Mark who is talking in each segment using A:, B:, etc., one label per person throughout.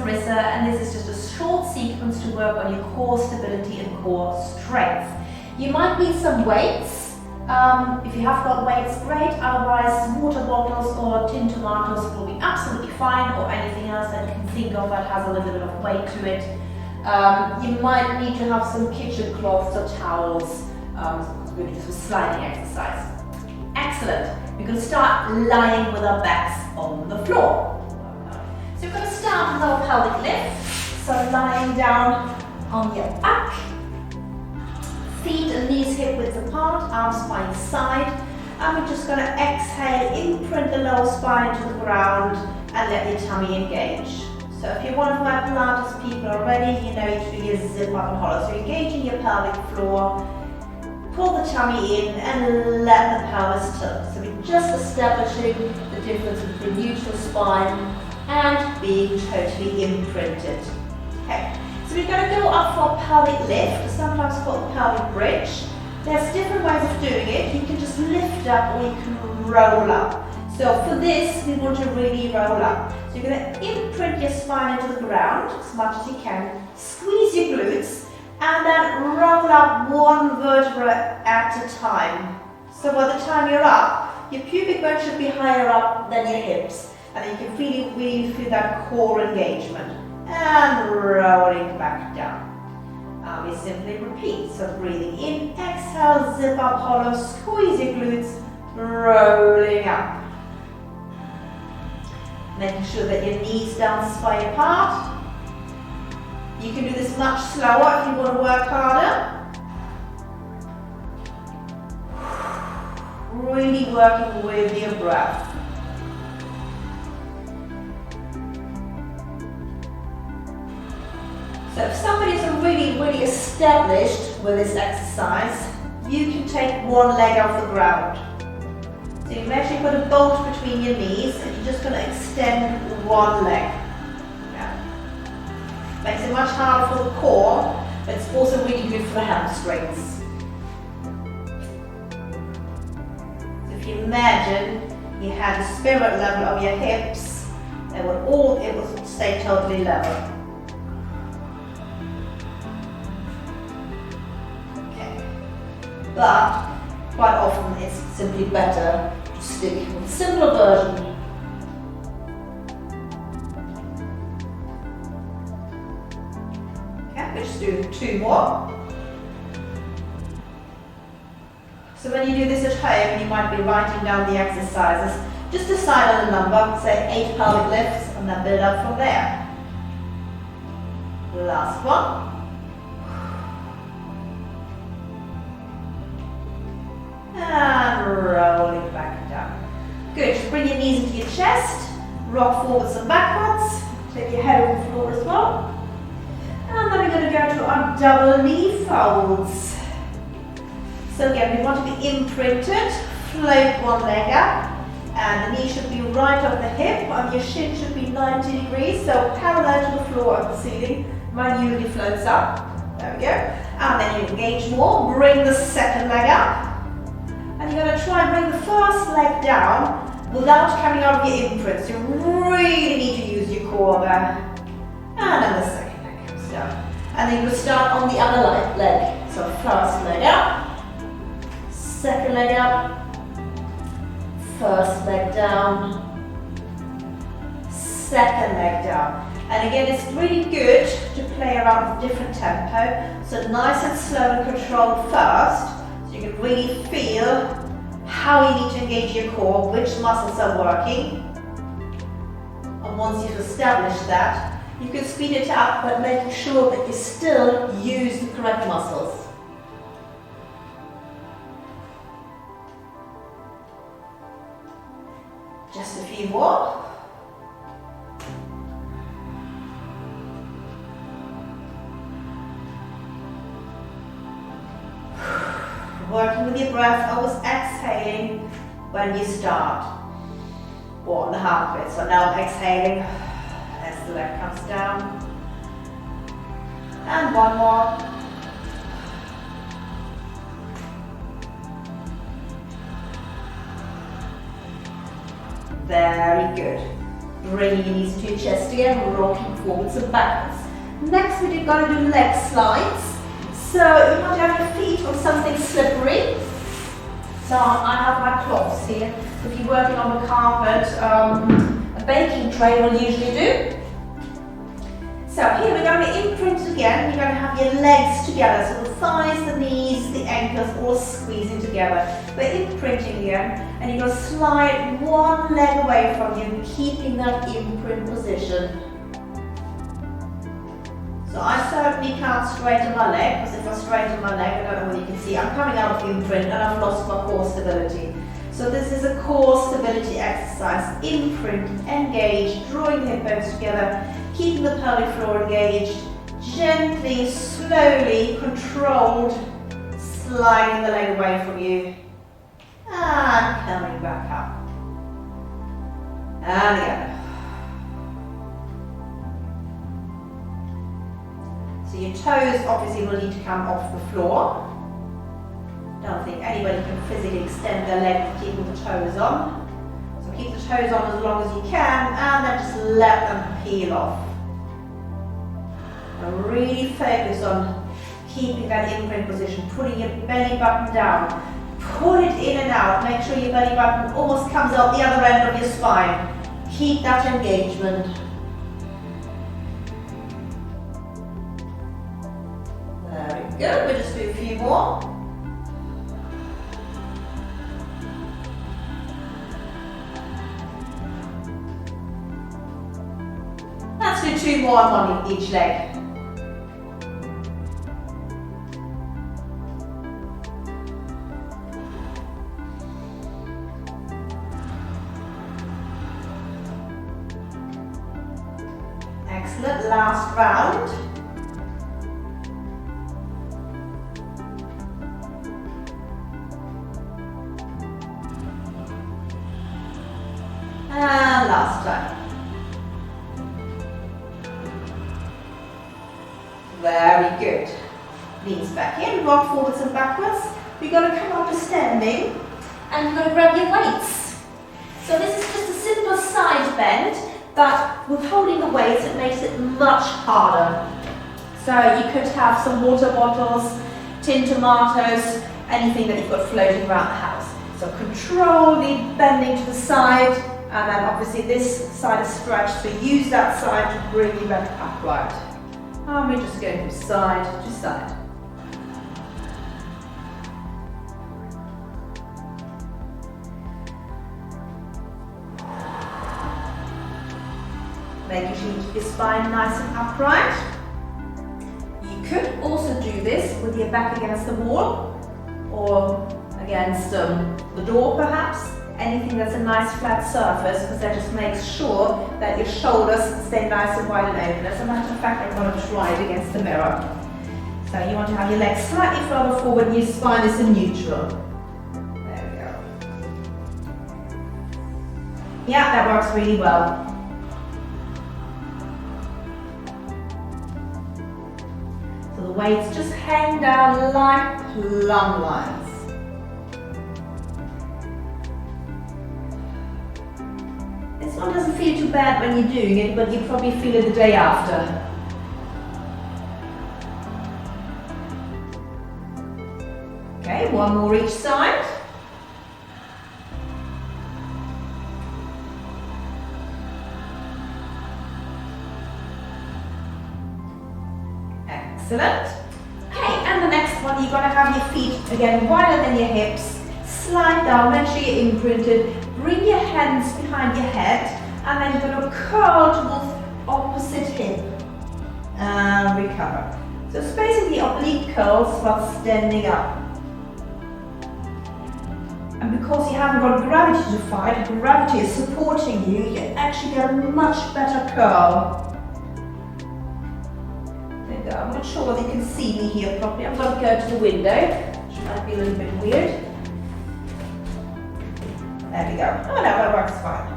A: Marissa, and this is just a short sequence to work on your core stability and core strength. You might need some weights. If you have got weights, great. Otherwise, water bottles or tin tomatoes will be absolutely fine, or anything else that you can think of that has a little bit of weight to it. You might need to have some kitchen cloths or towels. We're going to do some sliding exercise. Excellent. We're going to start lying with our backs on the floor. So we're going to start with our pelvic lift. So lying down on your back. Feet and knees hip width apart, arms by your side. And we're just going to exhale, imprint the lower spine to the ground and let your tummy engage. So if you're one of my Pilates people already, you know you do your zip up and hollow. So engaging your pelvic floor, pull the tummy in and let the pelvis tilt. So we're just establishing the difference between neutral spine and being totally imprinted. Okay. So we're going to go up for a pelvic lift, sometimes called pelvic bridge. There's different ways of doing it. You can just lift up or you can roll up. So for this, we want to really roll up. So you're going to imprint your spine into the ground as much as you can. Squeeze your glutes and then roll up one vertebra at a time. So by the time you're up, your pubic bone should be higher up than your hips. And then you can really feel that core engagement. And rolling back down. We simply repeat. So breathing in, exhale, zip up hollow, squeeze your glutes, rolling up. Making sure that your knees don't spine apart. You can do this much slower if you want to work harder. Really working with your breath. So if somebody's really established with this exercise, you can take one leg off the ground. So you actually put a bolt between your knees and you're just going to extend one leg. Yeah. Makes it much harder for the core, but it's also really good for the hamstrings. So if you imagine you had the spirit level of your hips, it would stay totally level. But quite often it's simply better to stick with a simpler version. Okay, we're just doing 2 more. So when you do this at home, you might be writing down the exercises. Just decide on a number, say 8 pelvic lifts, and then build up from there. Last one. And rolling back down. Good. Bring your knees into your chest. Rock forwards and backwards. Take your head off the floor as well. And then we're going to go to our double knee folds. So again, we want to be imprinted. Float one leg up. And the knee should be right off the hip. And your shin should be 90 degrees. So parallel to the floor of the ceiling. Mine usually floats up. There we go. And then you engage more. Bring the second leg up. And you're going to try and bring the first leg down without coming out of your imprint. So you really need to use your core there. And then the second leg comes down. And then you start on the other leg. So first leg up, second leg up, first leg down, second leg down. And again, it's really good to play around with different tempo. So nice and slow and controlled first. You can really feel how you need to engage your core, which muscles are working. And once you've established that, you can speed it up, but making sure that you still use the correct muscles. Just a few more. Working with your breath, always exhaling when you start. 1.5 bit. So now I'm exhaling as the leg comes down. And one more. Very good. Bringing your knees to your chest again, rocking forwards and backwards. Next we're going to do leg slides. So you might have your feet on something slippery. So I have my cloths here. If you're working on the carpet, a baking tray will usually do. So here we're going to imprint again. You're going to have your legs together. So the thighs, the knees, the ankles all squeezing together. We're imprinting here. And you're going to slide one leg away from you, keeping that imprint position. So I certainly can't straighten my leg, because if I straighten my leg, I don't know whether you can see, I'm coming out of imprint and I've lost my core stability. So this is a core stability exercise. Imprint, engage, drawing the hip bones together, keeping the pelvic floor engaged, gently, slowly, controlled, sliding the leg away from you, and coming back up. And again. So your toes obviously will need to come off the floor. Don't think anybody can physically extend their leg keeping the toes on. So keep the toes on as long as you can, and then just let them peel off. And really focus on keeping that imprint position, putting your belly button down. Pull it in and out. Make sure your belly button almost comes out the other end of your spine. Keep that engagement. Very good. We'll just do a few more. Let's do two more on one each leg. Excellent. Last round. And last time. Very good. Knees back in, rock forwards and backwards. We're going to come up to standing and you're going to grab your weights. So this is just a simple side bend, but with holding the weights it makes it much harder. So you could have some water bottles, tin tomatoes, anything that you've got floating around the house. So control the bending to the side, and then obviously this side is stretched, so use that side to bring you back upright. And we're just going from side to side. Making sure you keep your spine nice and upright. You could also do this with your back against the wall or against the door perhaps. Anything that's a nice flat surface, because that just makes sure that your shoulders stay nice and wide and open. As a matter of fact, I'm going to try it against the mirror. So you want to have your legs slightly further forward and your spine is in neutral. There we go. Yeah, that works really well. So the weights just hang down like plumb lines. This one doesn't feel too bad when you're doing it, but you probably feel it the day after. Okay, one more each side. Excellent. Okay, and the next one, you're going to have your feet again wider than your hips. Slide down, make sure you're imprinted. Bring your hands behind your head, and then you're going to curl towards opposite hip and recover. So it's basically oblique curls while standing up. And because you haven't got gravity to fight, gravity is supporting you, you actually get a much better curl. There you go. I'm not sure whether you can see me here properly. I'm going to go to the window, which might be a little bit weird. There we go. Oh no, that works fine.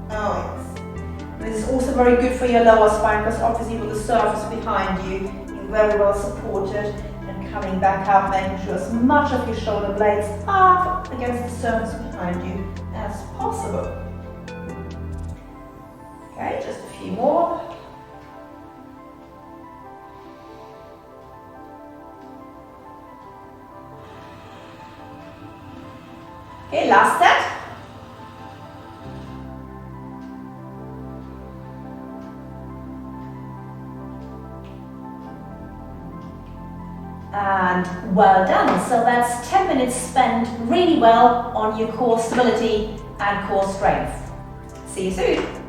A: Oh yes. This is also very good for your lower spine, because obviously with the surface behind you, you're very well supported, and coming back up, making sure as much of your shoulder blades are against the surface behind you as possible. Okay, just a few more. Okay, last set. And well done. So that's 10 minutes spent really well on your core stability and core strength. See you soon.